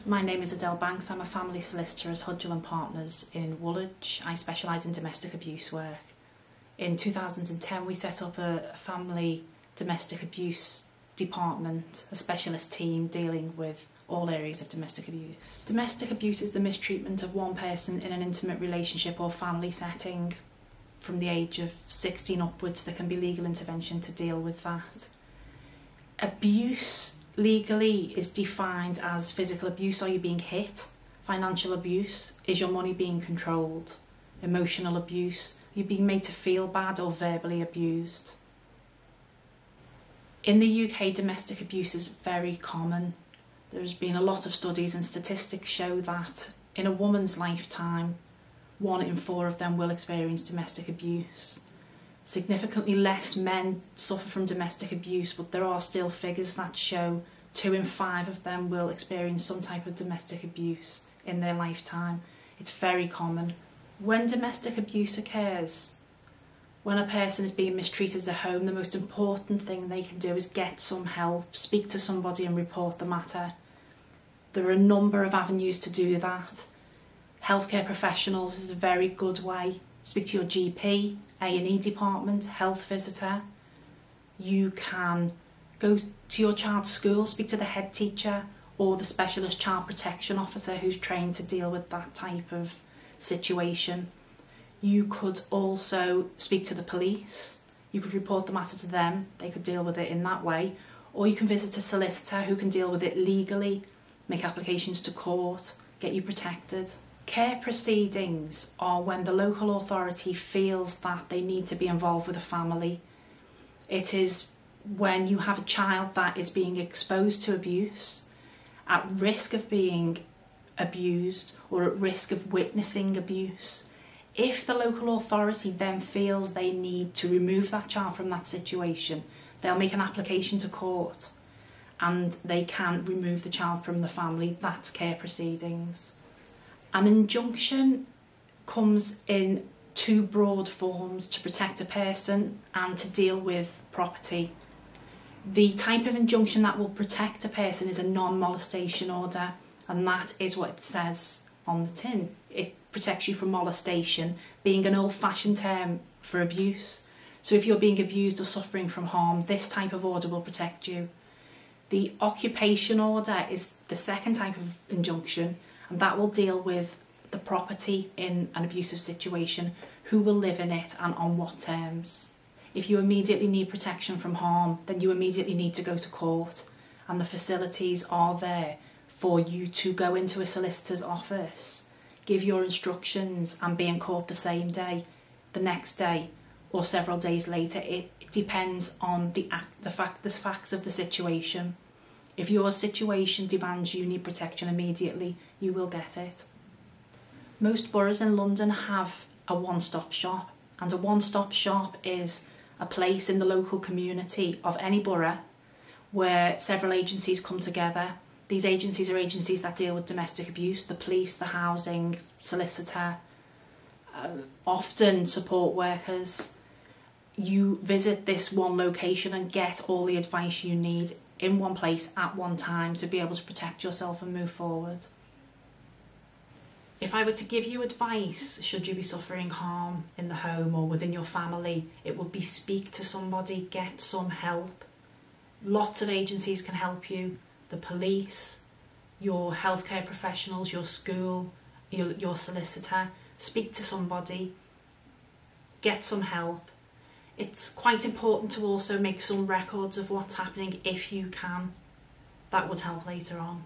My name is Adelle Banks. I'm a family solicitor at Hudgell and Partners in Woolwich. I specialise in domestic abuse work. In 2010 we set up a family domestic abuse department, a specialist team dealing with all areas of domestic abuse. Domestic abuse is the mistreatment of one person in an intimate relationship or family setting. From the age of 16 upwards there can be legal intervention to deal with that. Abuse legally is defined as physical abuse. Are you being hit? Financial abuse. Is your money being controlled? Emotional abuse. Are you being made to feel bad or verbally abused? In the UK, domestic abuse is very common. There's been a lot of studies and statistics show that in a woman's lifetime, 1 in 4 of them will experience domestic abuse. Significantly less men suffer from domestic abuse, but there are still figures that show 2 in 5 of them will experience some type of domestic abuse in their lifetime. It's very common. When domestic abuse occurs, when a person is being mistreated at home, the most important thing they can do is get some help, speak to somebody and report the matter. There are a number of avenues to do that. Healthcare professionals is a very good way. Speak to your GP, A&E department, health visitor. You can go to your child's school, speak to the head teacher or the specialist child protection officer who's trained to deal with that type of situation. You could also speak to the police. You could report the matter to them. They could deal with it in that way. Or you can visit a solicitor who can deal with it legally, make applications to court, get you protected. Care proceedings are when the local authority feels that they need to be involved with a family. It is when you have a child that is being exposed to abuse, at risk of being abused or at risk of witnessing abuse. If the local authority then feels they need to remove that child from that situation, they'll make an application to court and they can remove the child from the family. That's care proceedings. An injunction comes in 2 broad forms: to protect a person and to deal with property. The type of injunction that will protect a person is a non-molestation order, and that is what it says on the tin. It protects you from molestation, being an old-fashioned term for abuse. So if you're being abused or suffering from harm, this type of order will protect you. The occupation order is the second type of injunction, and that will deal with the property in an abusive situation, who will live in it and on what terms. If you immediately need protection from harm, then you immediately need to go to court, and the facilities are there for you to go into a solicitor's office, give your instructions and be in court the same day, the next day or several days later. It depends on the facts of the situation. If your situation demands you need protection immediately, you will get it. Most boroughs in London have a one-stop shop, and a one-stop shop is a place in the local community of any borough where several agencies come together. These agencies are agencies that deal with domestic abuse: the police, the housing, solicitor, often support workers. You visit this one location and get all the advice you need in one place at one time to be able to protect yourself and move forward. If I were to give you advice, should you be suffering harm in the home or within your family, it would be speak to somebody, get some help. Lots of agencies can help you: the police, your healthcare professionals, your school, your solicitor. Speak to somebody, get some help. It's quite important to also make some records of what's happening if you can. That would help later on.